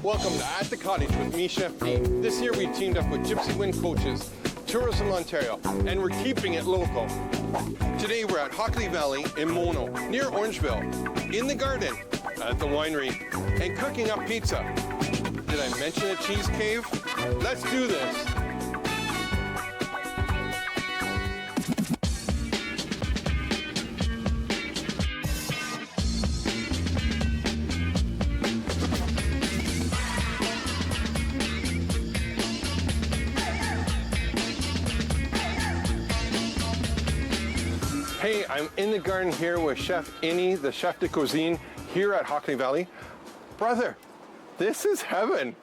Welcome to At the Cottage with me, Chef P. This year we teamed up with Gypsy Wind Coaches, Tourism Ontario, and we're keeping it local. Today we're at Hockley Valley in Mono, near Orangeville, in the garden, at the winery, and cooking up pizza. Did I mention a cheese cave? Let's do this. Hey, I'm in the garden here with Chef Innie, the chef de cuisine here at Hockley Valley. Brother, this is heaven.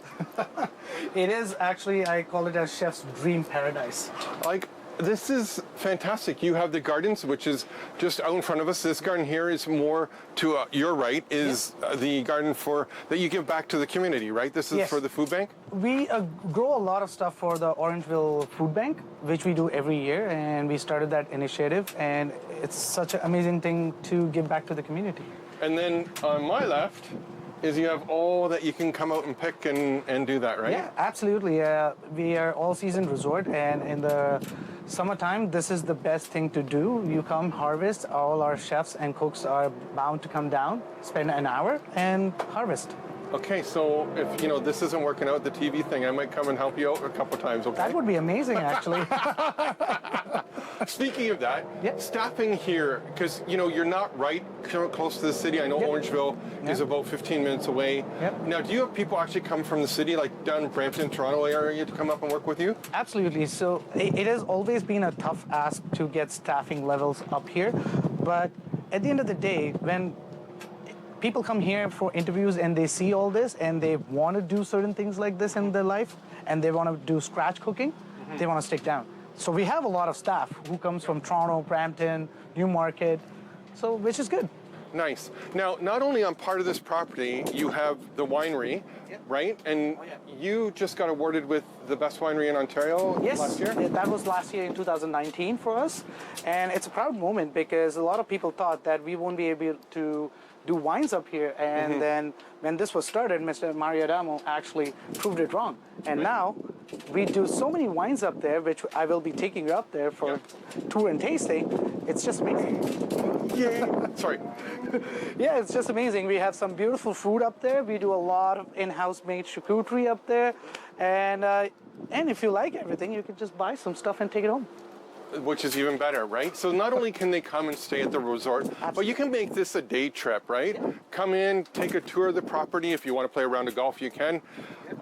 It is actually, I call it a chef's dream paradise. Like, this is fantastic. You have the gardens, which is just out in front of us. This garden here is more to your right, is the garden for that you give back to the community, right? This is for the food bank? We grow a lot of stuff for the Orangeville Food Bank, which we do every year, and we started that initiative, and it's such an amazing thing to give back to the community. And then on my left is you have all that you can come out and pick and do that, right? Yeah, absolutely. We are all-season resort, and in the summertime, this is the best thing to do. You come harvest. All our chefs and cooks are bound to come down, spend an hour, and harvest. Okay, so if this isn't working out, the TV thing, I might come and help you out a couple times, okay? That would be amazing, actually. Speaking of that, staffing here, because you're not right close to the city. I know Orangeville is about 15 minutes away. Now, do you have people actually come from the city, like down Brampton, Toronto area, to come up and work with you? Absolutely. So it has always been a tough ask to get staffing levels up here. But at the end of the day, when people come here for interviews and they see all this and they want to do certain things like this in their life and they want to do scratch cooking, they want to stick down. So we have a lot of staff who comes from Toronto, Brampton, Newmarket, so which is good. Nice. Now, not only on part of this property, you have the winery, right? And you just got awarded with the best winery in Ontario last year? Yes, that was last year in 2019 for us. And it's a proud moment because a lot of people thought that we won't be able to do wines up here. And then when this was started, Mr. Mario Adamo actually proved it wrong. And now we do so many wines up there, which I will be taking you up there for tour and tasting. It's just amazing. Sorry. Yeah, it's just amazing. We have some beautiful food up there. We do a lot of in-house made charcuterie up there. And if you like everything, you can just buy some stuff and take it home. Which is even better, right? So not only can they come and stay at the resort, but you can make this a day trip, right? Yeah. Come in, take a tour of the property. If you want to play a round of golf, you can.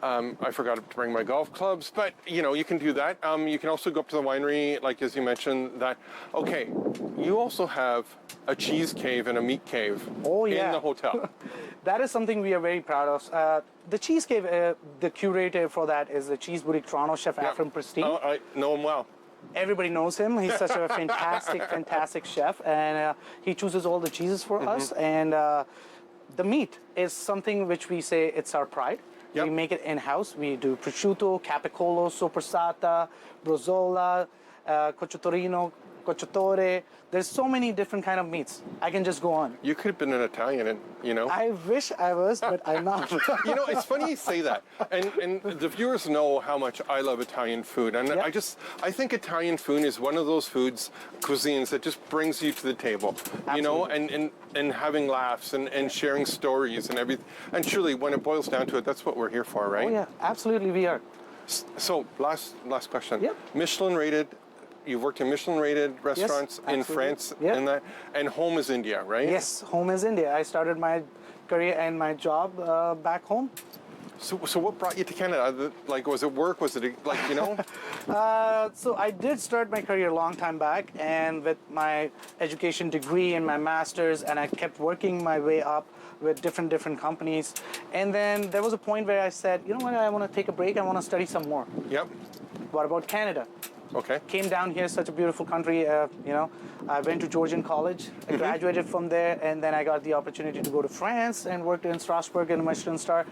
I forgot to bring my golf clubs, but you can do that. You can also go up to the winery, like as you mentioned, that. Okay, you also have a cheese cave and a meat cave in the hotel. That is something we are very proud of. The cheese cave, the curator for that is the Cheese Boutique Toronto chef, Afram Pristine. Oh, I know him well. Everybody knows him. He's such a fantastic chef, and he chooses all the cheeses for us. And the meat is something which we say it's our pride. We make it in-house. We do prosciutto, capicolo, sopressata, bresaola, cocciutorino, cocciatore. There's so many different kind of meats. I can just go on. You could have been an Italian, I wish I was, but I'm not. It's funny you say that. And the viewers know how much I love Italian food. And I think Italian food is one of those cuisines that just brings you to the table. And having laughs and sharing stories and everything. And truly, when it boils down to it, that's what we're here for, right? Oh yeah, absolutely we are. So, last question. Michelin rated. You've worked in Michelin-rated restaurants in France, and home is India, right? Yes, home is India. I started my career and my job back home. So what brought you to Canada? Like, was it work? Was it So I did start my career a long time back, and with my education degree and my master's, and I kept working my way up with different companies. And then there was a point where I said, you know what, I want to take a break. I want to study some more. Yep. What about Canada? Okay. Came down here, such a beautiful country. I went to Georgian College. I graduated from there, and then I got the opportunity to go to France and worked in Strasbourg in a Michelin star.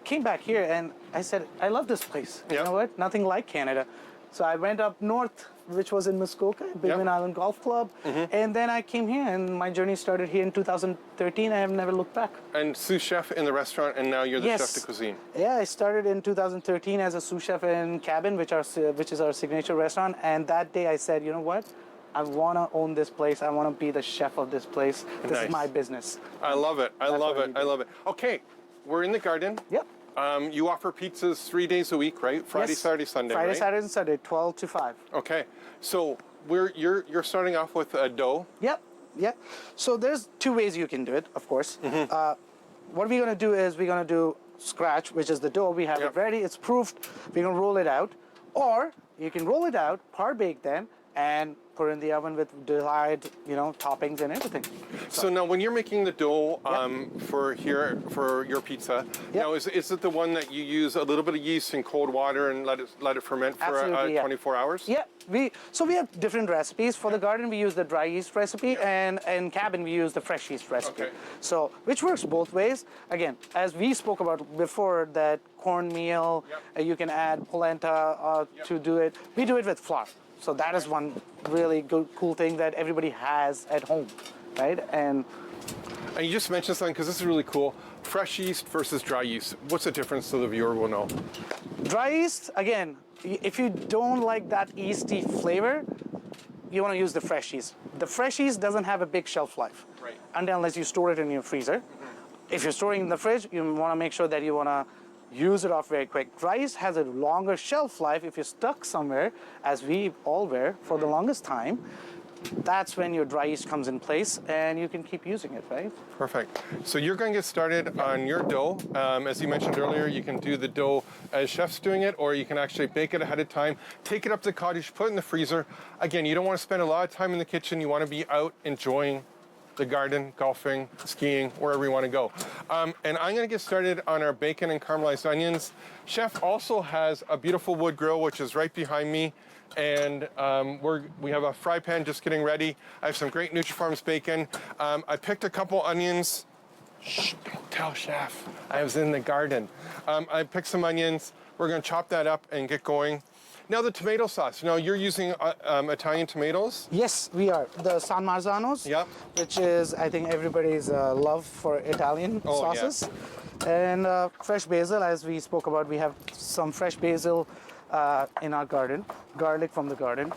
Came back here, and I said, I love this place. You know what? Nothing like Canada. So I went up north, which was in Muskoka, Bigman Island Golf Club. And then I came here, and my journey started here in 2013. I have never looked back. And sous chef in the restaurant, and now you're the chef de cuisine. Yeah, I started in 2013 as a sous chef in Cabin, which is our signature restaurant. And that day I said, you know what? I want to own this place. I want to be the chef of this place. This is my business. I love it. I love it. I love it. Okay, we're in the garden. Yep. You offer pizzas 3 days a week, right? Friday, Saturday, Sunday, Friday, right? Saturday, and Sunday, 12 to 5. Okay, so you're starting off with a dough. Yep. So there's 2 ways you can do it, of course. What we're going to do is we're going to do scratch, which is the dough. We have it ready. It's proofed. We're going to roll it out. Or you can roll it out, par bake them, and put in the oven with desired, toppings and everything. So now, when you're making the dough for your pizza, now is it the one that you use a little bit of yeast and cold water and let it ferment for 24 hours? Yeah. We have different recipes. For the garden, we use the dry yeast recipe, and in Cabin, we use the fresh yeast recipe. Okay. So, which works both ways. Again, as we spoke about before, that cornmeal, you can add polenta to do it. We do it with flour. So that is one really good, cool thing that everybody has at home, right? And you just mentioned something, because this is really cool. Fresh yeast versus dry yeast. What's the difference, so the viewer will know? Dry yeast, again, if you don't like that yeasty flavor, you want to use the fresh yeast. The fresh yeast doesn't have a big shelf life, right? Unless you store it in your freezer. If you're storing it in the fridge, you want to make sure that you want to use it off very quick. Dry yeast has a longer shelf life. If you're stuck somewhere, as we all were for the longest time, that's when your dry yeast comes in place, and you can keep using it, right? Perfect. So you're going to get started on your dough. As you mentioned earlier, you can do the dough as chefs doing it, or you can actually bake it ahead of time, take it up to the cottage, put it in the freezer. Again, you don't want to spend a lot of time in the kitchen. You want to be out enjoying the garden, golfing, skiing, wherever you want to go. And I'm going to get started on our bacon and caramelized onions. Chef also has a beautiful wood grill, which is right behind me. And we have a fry pan just getting ready. I have some great Nutrifarms bacon. I picked a couple onions. Shh, don't tell Chef. I was in the garden. I picked some onions. We're going to chop that up and get going. Now the tomato sauce. Now you're using Italian tomatoes? Yes, we are. The San Marzanos, which is, I think, everybody's love for Italian sauces. Yeah. And fresh basil, as we spoke about, we have some fresh basil in our garden, garlic from the garden,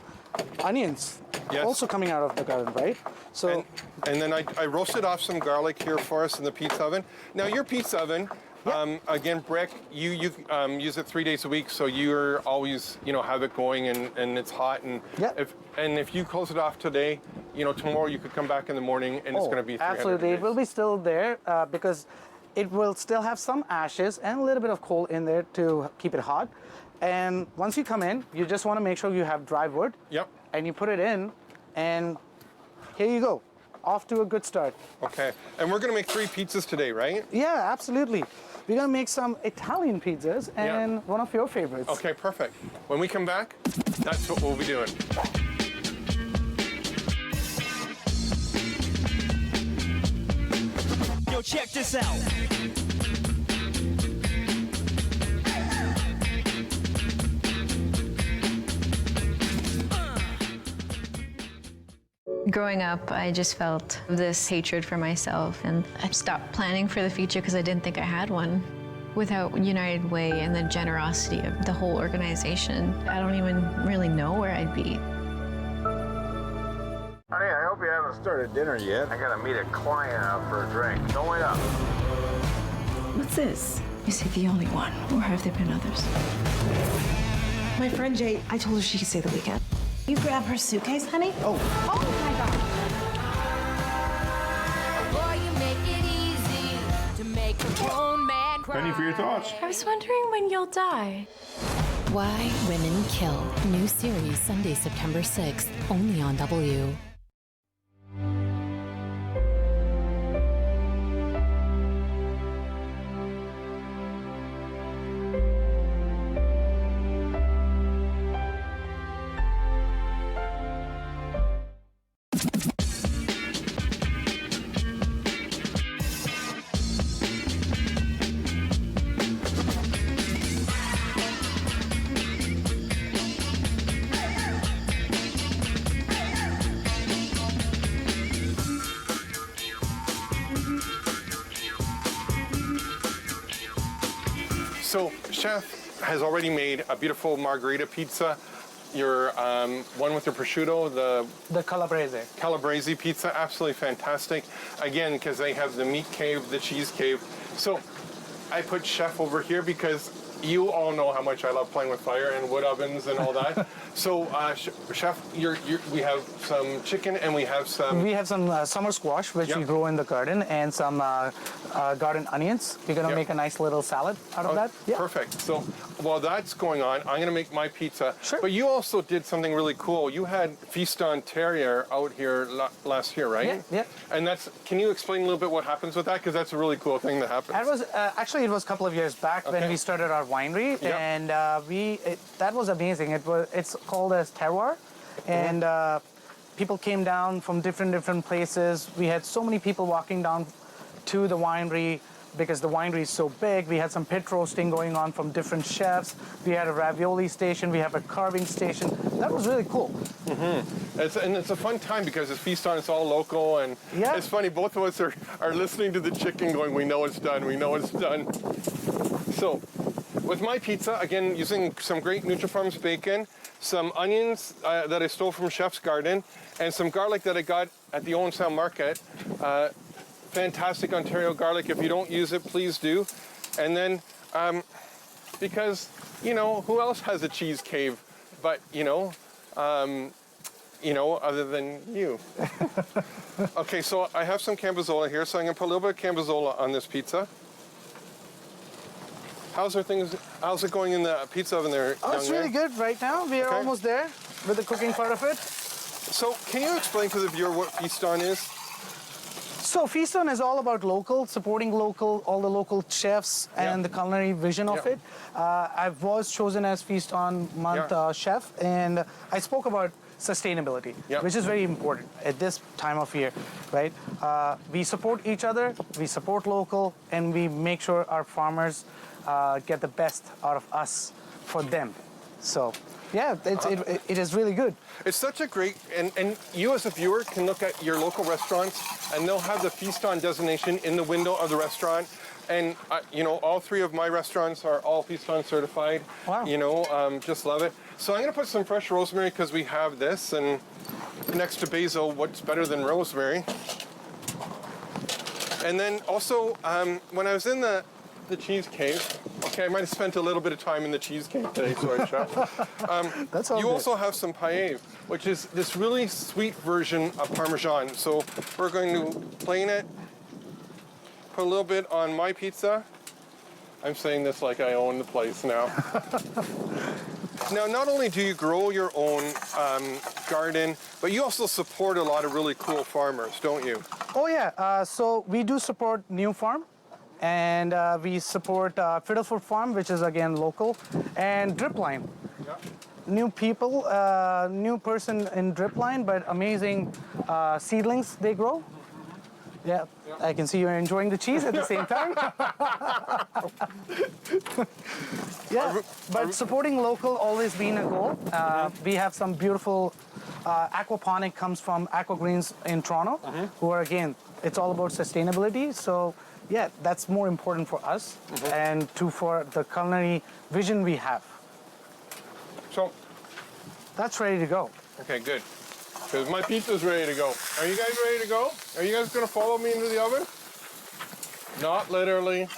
onions, also coming out of the garden, right? So, and then I roasted off some garlic here for us in the pizza oven. Now your pizza oven, again, brick, you use it 3 days a week, so you're always, have it going and it's hot. And if you close it off today, tomorrow you could come back in the morning and it's going to be 300 absolutely. days. It will be still there because it will still have some ashes and a little bit of coal in there to keep it hot. And once you come in, you just want to make sure you have dry wood. Yep. And you put it in, and here you go. Off to a good start. Okay. And we're going to make 3 pizzas today, right? Yeah, absolutely. We're going to make some Italian pizzas and one of your favorites. Okay, perfect. When we come back, that's what we'll be doing. Yo, check this out. Growing up, I just felt this hatred for myself, and I stopped planning for the future because I didn't think I had one. Without United Way and the generosity of the whole organization, I don't even really know where I'd be. Honey, I hope you haven't started dinner yet. I gotta meet a client out for a drink. Don't wait up. What's this? Is he the only one, or have there been others? My friend Jade, I told her she could stay the weekend. You grab her suitcase, honey? Oh my God. Boy, you make it easy to make a grown man cry. Penny for your thoughts. I was wondering when you'll die. Why Women Kill. New series Sunday, September 6th, only on W. So chef has already made a beautiful margherita pizza. Your one with the prosciutto, The Calabrese. Calabrese pizza, absolutely fantastic. Again, because they have the meat cave, the cheese cave. So I put chef over here because you all know how much I love playing with fire and wood ovens and all that. So chef, we have some chicken and we have some... We have some summer squash, which we grow in the garden, and some garden onions. We're going to make a nice little salad out of that. Yeah. Perfect. So while that's going on, I'm going to make my pizza. Sure. But you also did something really cool. You had Feast on Terrier out here last year, right? Yeah. And can you explain a little bit what happens with that? Because that's a really cool thing that happens. That was actually, it was a couple of years back when we started our winery, and that was amazing. It's called as terroir, and people came down from different places. We had so many people walking down to the winery because the winery is so big. We had some pit roasting going on from different chefs. We had a ravioli station. We have a carving station. That was really cool. Mm-hmm. It's a fun time because it's Feast on, it's all local, and it's funny, both of us are listening to the chicken going, we know it's done, we know it's done. So, with my pizza, again, using some great Nutrifarms bacon, some onions that I stole from Chef's Garden, and some garlic that I got at the Owen Sound Market. Fantastic Ontario garlic. If you don't use it, please do. And then, because, who else has a cheese cave but, other than you? Okay, so I have some Cambozola here, so I'm going to put a little bit of Cambozola on this pizza. How's it going in the pizza oven there? Oh, it's really good right now. We are almost there with the cooking part of it. So can you explain to the viewer what Feast On is? So Feast On is all about local, supporting local, all the local chefs and the culinary vision of it. I was chosen as Feast On Month chef, and I spoke about sustainability, which is very important at this time of year, right? We support each other, we support local, and we make sure our farmers get the best out of us for them. So, yeah, it is really good. It's such a great, and you as a viewer can look at your local restaurants and they'll have the Feast On designation in the window of the restaurant. And, all three of my restaurants are all Feast On certified. Wow. Just love it. So I'm going to put some fresh rosemary because we have this, and next to basil, what's better than rosemary? And then also, when I was in the cheese cave, I might have spent a little bit of time in the cheese cave today, sorry, chef. That's all you good. also have some paella, which is this really sweet version of Parmesan. So we're going to plain it, put a little bit on my pizza. I'm saying this like I own the place now. Now, not only do you grow your own garden, but you also support a lot of really cool farmers, don't you? Oh, yeah. So we do support New Farm, and we support Fiddlefoot Farm, which is, again, local, and Dripline. Yeah. New people, new person in Dripline, but amazing seedlings they grow. Yeah, I can see you're enjoying the cheese at the same time. But supporting local always been a goal. We have some beautiful aquaponic comes from Aqua Greens in Toronto, who are, again, it's all about sustainability. So, yeah, that's more important for us and for the culinary vision we have. So, that's ready to go. Okay, good. Because my pizza's ready to go. Are you guys ready to go? Are you guys going to follow me into the oven? Not literally.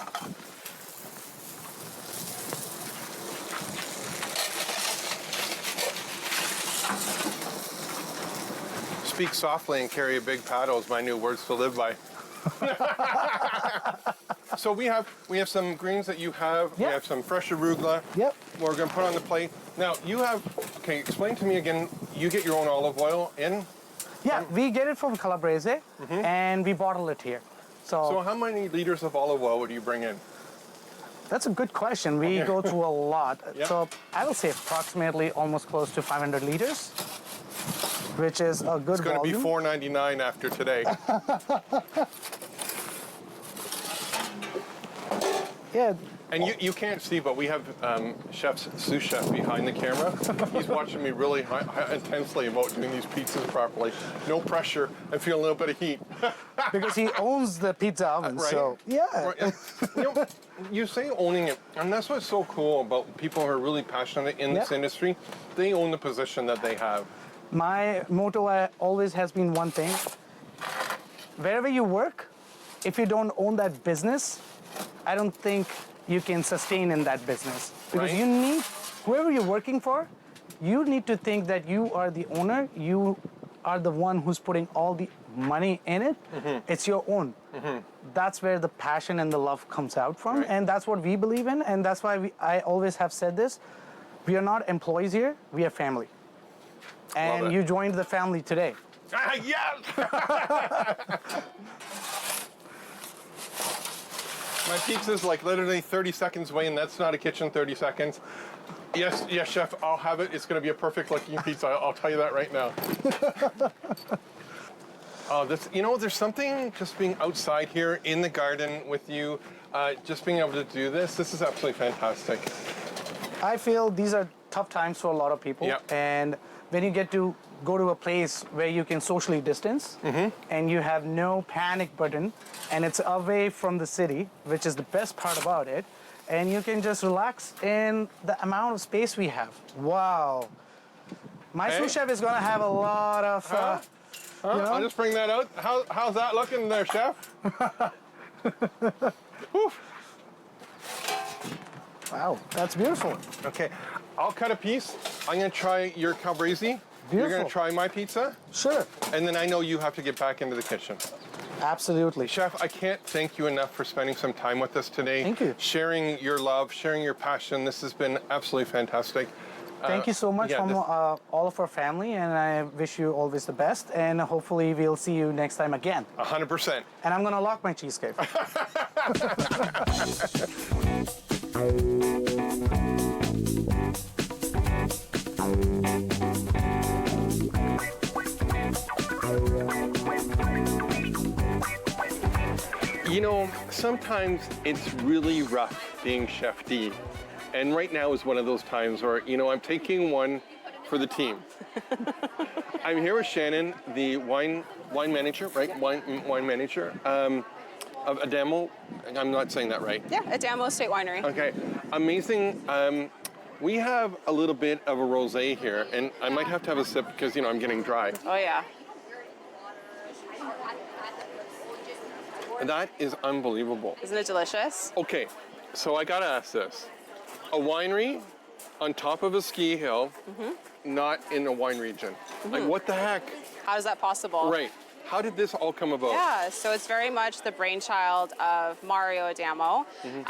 Speak softly and carry a big paddle is my new words to live by. So we have some greens that you have. We have some fresh arugula. Yep. We're going to put on the plate. Now, you have, explain to me again, you get your own olive oil in? Yeah, we get it from Calabrese, and we bottle it here. So how many liters of olive oil would you bring in? That's a good question. We go through a lot. So I will say approximately almost close to 500 liters, which is a good volume. It's going to be $4.99 after today. Yeah. And you can't see, but we have chef's sous chef behind the camera. He's watching me really intensely about doing these pizzas properly. No pressure. I feel a little bit of heat. Because he owns the pizza oven, Right? so yeah. Right. You say owning it, and that's what's so cool about people who are really passionate in this industry. They own the position that they have. My motto always has been one thing. Wherever you work, if you don't own that business, I don't think you can sustain in that business. Because Right. you need, whoever you're working for, you need to think that you are the owner, you are the one who's putting all the money in it. It's your own. That's where the passion and the love comes out from, Right. and that's what we believe in, and that's why I always have said this. We are not employees here, we are family. And it. you joined the family today. Yes! My pizza's like literally 30 seconds away, and that's not a kitchen 30 seconds. Yes, chef, I'll have it. It's going to be a perfect looking pizza. I'll tell you that right now. There's something just being outside here in the garden with you, just being able to do this. This is absolutely fantastic. I feel these are tough times for a lot of people. Yep. And when you get to go to a place where you can socially distance and you have no panic button and it's away from the city, which is the best part about it, and you can just relax in the amount of space we have. Wow. My sous chef is going to have a lot of... I'll just bring that out. How's that looking there, chef? Wow, that's beautiful. Okay, I'll cut a piece. I'm going to try your Calabrese. You're going to try my pizza. Sure. And then I know you have to get back into the kitchen. Absolutely. Chef, I can't thank you enough for spending some time with us today. Thank you. Sharing your love, sharing your passion. This has been absolutely fantastic. Thank you so much from all of our family, and I wish you always the best, and hopefully we'll see you next time again. 100%. And I'm going to lock my cheesecake. Sometimes it's really rough being Chef D. And right now is one of those times where, I'm taking one for the team. I'm here with Shannon, the wine manager, right? Wine manager of Adamo. I'm not saying that right. Yeah, Adamo Estate Winery. Okay, amazing. We have a little bit of a rosé here, and I might have to have a sip because, I'm getting dry. Oh, yeah. That is unbelievable. Isn't it delicious? Okay, so I gotta ask this. A winery on top of a ski hill, not in a wine region. Like, what the heck? How is that possible? Right. How did this all come about? Yeah, so it's very much the brainchild of Mario Adamo. Him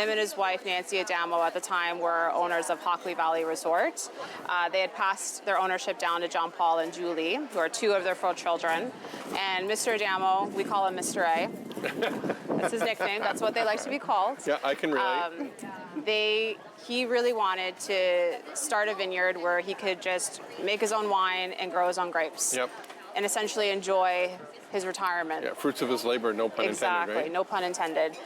and his wife, Nancy Adamo, at the time were owners of Hockley Valley Resort. They had passed their ownership down to John Paul and Julie, who are two of their 4 children. And Mr. Adamo, we call him Mr. A. That's his nickname. That's what they like to be called. Yeah, I can relate. He really wanted to start a vineyard where he could just make his own wine and grow his own grapes. Yep. And essentially enjoy his retirement. Yeah, fruits of his labor, no pun Exactly, intended, right? no pun intended.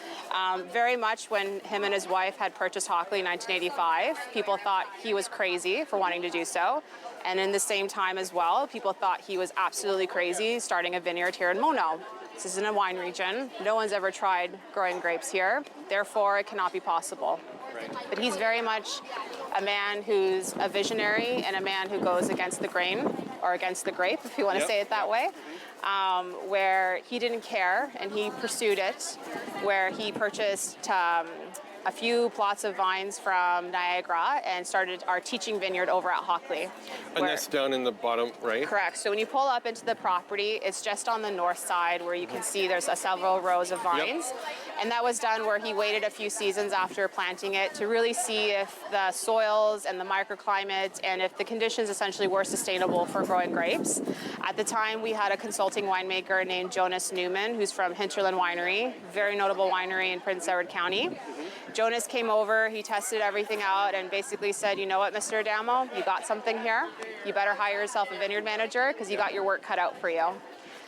Very much when him and his wife had purchased Hockley in 1985, people thought he was crazy for wanting to do so. And in the same time as well, people thought he was absolutely crazy starting a vineyard here in Mono. This isn't a wine region. No one's ever tried growing grapes here. Therefore, it cannot be possible. Right. But he's very much a man who's a visionary and a man who goes against the grain, or against the grape, if you want to say it that way, where he didn't care and he pursued it, where he purchased a few plots of vines from Niagara and started our teaching vineyard over at Hockley. And that's down in the bottom, right? Correct. So when you pull up into the property, it's just on the north side where you can see there's several rows of vines. Yep. And that was done where he waited a few seasons after planting it to really see if the soils and the microclimate and if the conditions essentially were sustainable for growing grapes. At the time, we had a consulting winemaker named Jonas Newman, who's from Hinterland Winery, very notable winery in Prince Edward County. Jonas came over, he tested everything out and basically said, you know what, Mr. Adamo, you got something here. You better hire yourself a vineyard manager because you got your work cut out for you.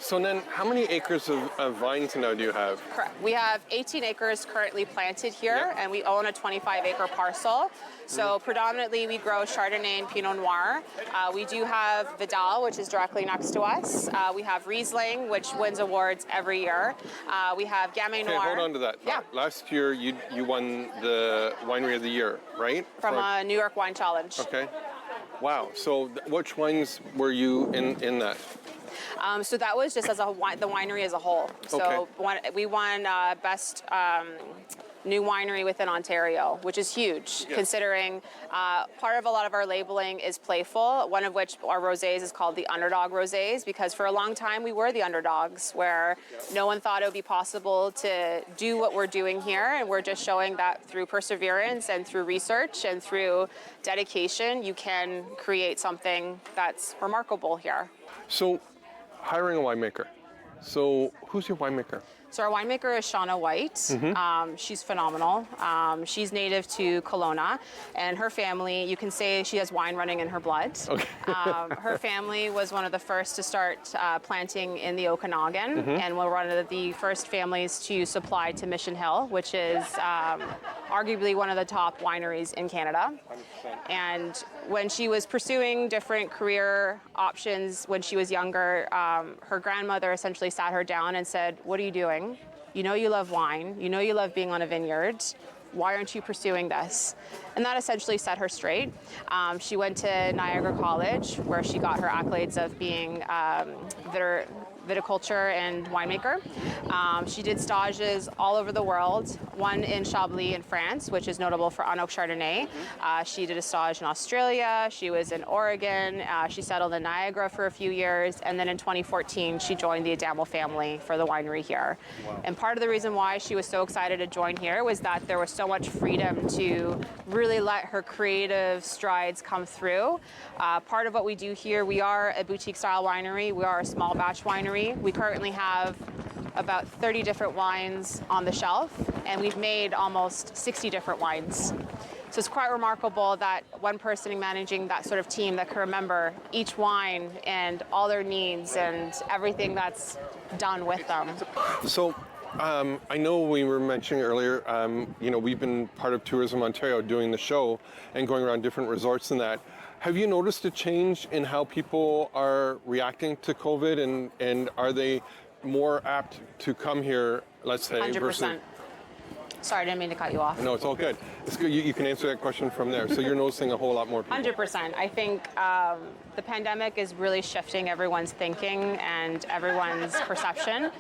So then, how many acres of vines now do you have? Correct. We have 18 acres currently planted here, and we own a 25-acre parcel. So predominantly we grow Chardonnay and Pinot Noir. We do have Vidal, which is directly next to us. We have Riesling, which wins awards every year. We have Gamay Noir. Okay, hold on to that. Yeah. Last year, you won the Winery of the Year, right? From a New York Wine Challenge. Okay. Wow. So which wines were you in that? So that was just as the winery as a whole. So we won best new winery within Ontario, which is huge, considering part of a lot of our labeling is playful, one of which our rosés is called the underdog rosés, because for a long time we were the underdogs, where no one thought it would be possible to do what we're doing here, and we're just showing that through perseverance and through research and through dedication, you can create something that's remarkable here. So, hiring a winemaker. So, who's your winemaker? So our winemaker is Shauna White. She's phenomenal. She's native to Kelowna, and her family, you can say she has wine running in her blood. Okay. Her family was one of the first to start planting in the Okanagan, and we're one of the first families to supply to Mission Hill, which is arguably one of the top wineries in Canada. 100%. And when she was pursuing different career options when she was younger, her grandmother essentially sat her down and said, "What are you doing? You know you love wine. You know you love being on a vineyard. Why aren't you pursuing this?" And that essentially set her straight. She went to Niagara College, where she got her accolades of being viticulture and winemaker. She did stages all over the world, one in Chablis in France, which is notable for Unoak Chardonnay. She did a stage in Australia. She was in Oregon. She settled in Niagara for a few years. And then in 2014, she joined the Adamo family for the winery here. Wow. And part of the reason why she was so excited to join here was that there was so much freedom to really let her creative strides come through. Part of what we do here, we are a boutique style winery. We are a small batch winery. We currently have about 30 different wines on the shelf, and we've made almost 60 different wines. So it's quite remarkable that one person managing that sort of team that can remember each wine and all their needs and everything that's done with them. So I know we were mentioning earlier, we've been part of Tourism Ontario doing the show and going around different resorts and that. Have you noticed a change in how people are reacting to COVID, and are they more apt to come here, let's say, 100%. versus... Sorry, I didn't mean to cut you off. No, it's all good. It's good. You can answer that question from there. So you're noticing a whole lot more people. 100%. I think the pandemic is really shifting everyone's thinking and everyone's perception.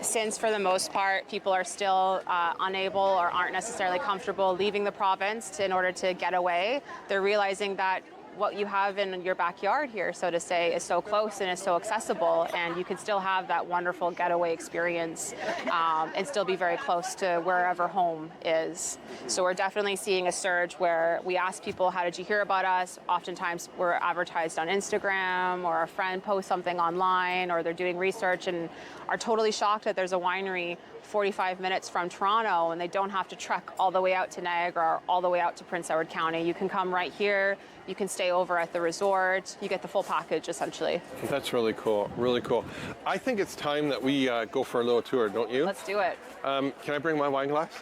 Since for the most part, people are still unable or aren't necessarily comfortable leaving the province in order to get away, they're realizing that what you have in your backyard here, so to say, is so close and is so accessible, and you can still have that wonderful getaway experience and still be very close to wherever home is. So we're definitely seeing a surge where we ask people, how did you hear about us? Oftentimes we're advertised on Instagram, or a friend posts something online, or they're doing research and are totally shocked that there's a winery 45 minutes from Toronto and they don't have to trek all the way out to Niagara or all the way out to Prince Edward County. You can come right here, you can stay over at the resort, you get the full package essentially. That's really cool, really cool. I think it's time that we go for a little tour, don't you? Let's do it. Can I bring my wine glass?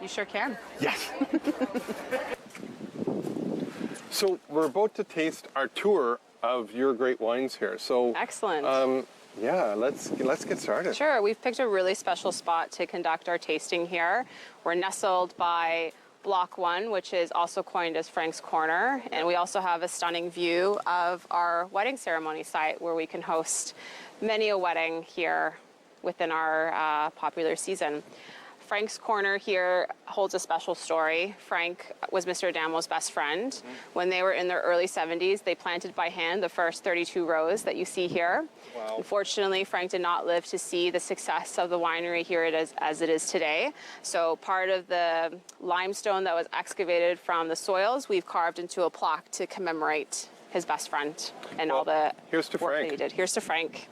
You sure can. Yes. So we're about to taste our tour of your great wines here. So excellent. Yeah, let's get started. Sure, we've picked a really special spot to conduct our tasting here. We're nestled by Block 1, which is also coined as Frank's Corner, and we also have a stunning view of our wedding ceremony site where we can host many a wedding here within our popular season. Frank's Corner here holds a special story. Frank was Mr. Adamo's best friend. When they were in their early 70s, they planted by hand the first 32 rows that you see here. Wow. Unfortunately, Frank did not live to see the success of the winery here as it is today. So part of the limestone that was excavated from the soils, we've carved into a plaque to commemorate his best friend and all the work that he did. Here's to Frank.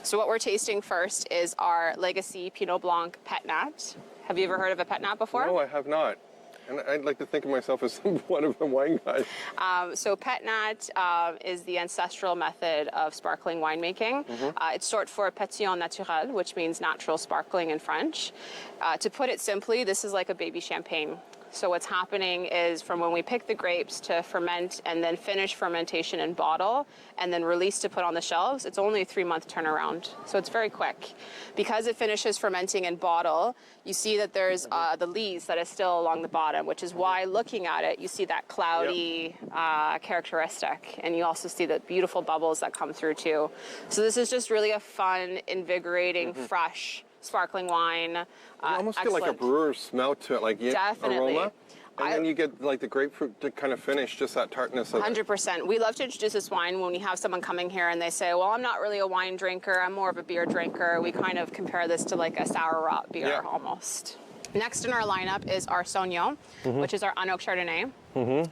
So what we're tasting first is our Legacy Pinot Blanc Pet Nat. Have you ever heard of a Pet Nat before? No, I have not. And I'd like to think of myself as one of the wine guys. So Pet Nat is the ancestral method of sparkling winemaking. It's short for Pétillant Naturel, which means natural sparkling in French. To put it simply, this is like a baby champagne. So what's happening is from when we pick the grapes to ferment and then finish fermentation in bottle and then release to put on the shelves, it's only a 3-month turnaround. So it's very quick. Because it finishes fermenting in bottle, you see that there's the lees that is still along the bottom, which is why looking at it, you see that cloudy characteristic. And you also see the beautiful bubbles that come through too. So this is just really a fun, invigorating, fresh, sparkling wine. You almost get like a brewer's smell to it, like Definitely. aroma. And then you get like the grapefruit to kind of finish, just that tartness of 100%. We love to introduce this wine when we have someone coming here and they say, well, I'm not really a wine drinker, I'm more of a beer drinker. We kind of compare this to like a sour rot beer almost. Next in our lineup is our Sauvignon, which is our Unoak Chardonnay.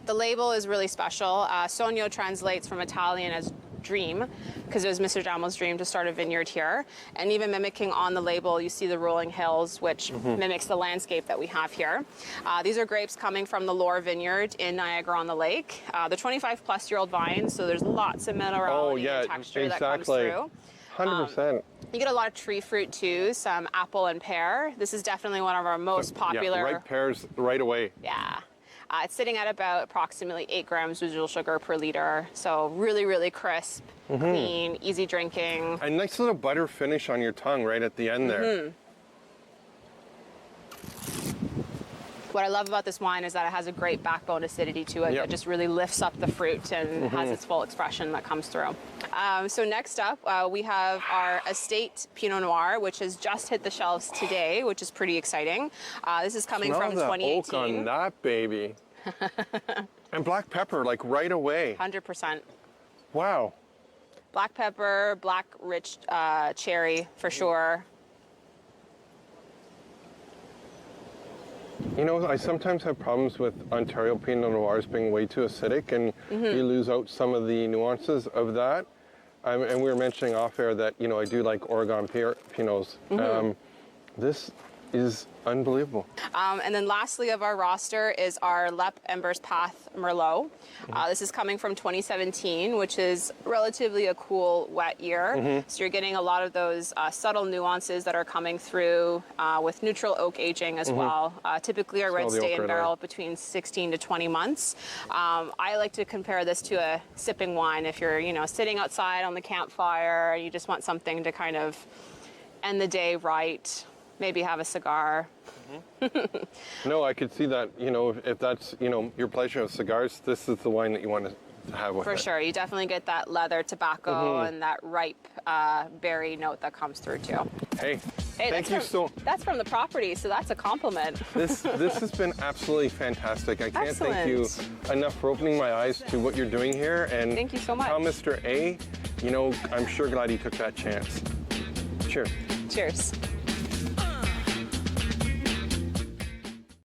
The label is really special. Sauvignon translates from Italian as dream, because it was Mr. Damo's dream to start a vineyard here. And even mimicking on the label, you see the rolling hills, which mimics the landscape that we have here. These are grapes coming from the Loire vineyard in Niagara-on-the-Lake. They're 25-plus-year-old vines, so there's lots of minerality and texture that comes through. 100%. You get a lot of tree fruit too, some apple and pear. This is definitely one of our most popular. Yeah, ripe pears right away. Yeah. It's sitting at about approximately 8 grams residual sugar per liter. So really, really crisp, clean, easy drinking. A nice little butter finish on your tongue right at the end there. What I love about this wine is that it has a great backbone acidity to it that just really lifts up the fruit and has its full expression that comes through. So next up, we have our estate Pinot Noir, which has just hit the shelves today, which is pretty exciting. This is coming from 2018. Oak on that baby. And black pepper, like right away. 100%. Wow. Black pepper, black rich cherry for sure. You know, I sometimes have problems with Ontario Pinot Noirs being way too acidic, and you lose out some of the nuances of that. And we were mentioning off air that, you know, I do like Oregon Pinots. This is unbelievable. And then lastly of our roster is our Lep Embers Path Merlot. This is coming from 2017, which is relatively a cool, wet year. So you're getting a lot of those subtle nuances that are coming through with neutral oak aging as well. Typically our reds stay in barrel between 16 to 20 months. I like to compare this to a sipping wine. If you're, you know, sitting outside on the campfire and you just want something to kind of end the day right, maybe have a cigar. No, I could see that, you know, if that's, you know, your pleasure of cigars, this is the wine that you want to have with it. For sure. You definitely get that leather tobacco and that ripe berry note that comes through too. Hey, thank you so. That's from the property, so that's a compliment. This has been absolutely fantastic. I can't thank you enough for opening my eyes to what you're doing here. And thank you so much. Tell Mr. A, you know, I'm sure glad he took that chance. Cheers. Cheers.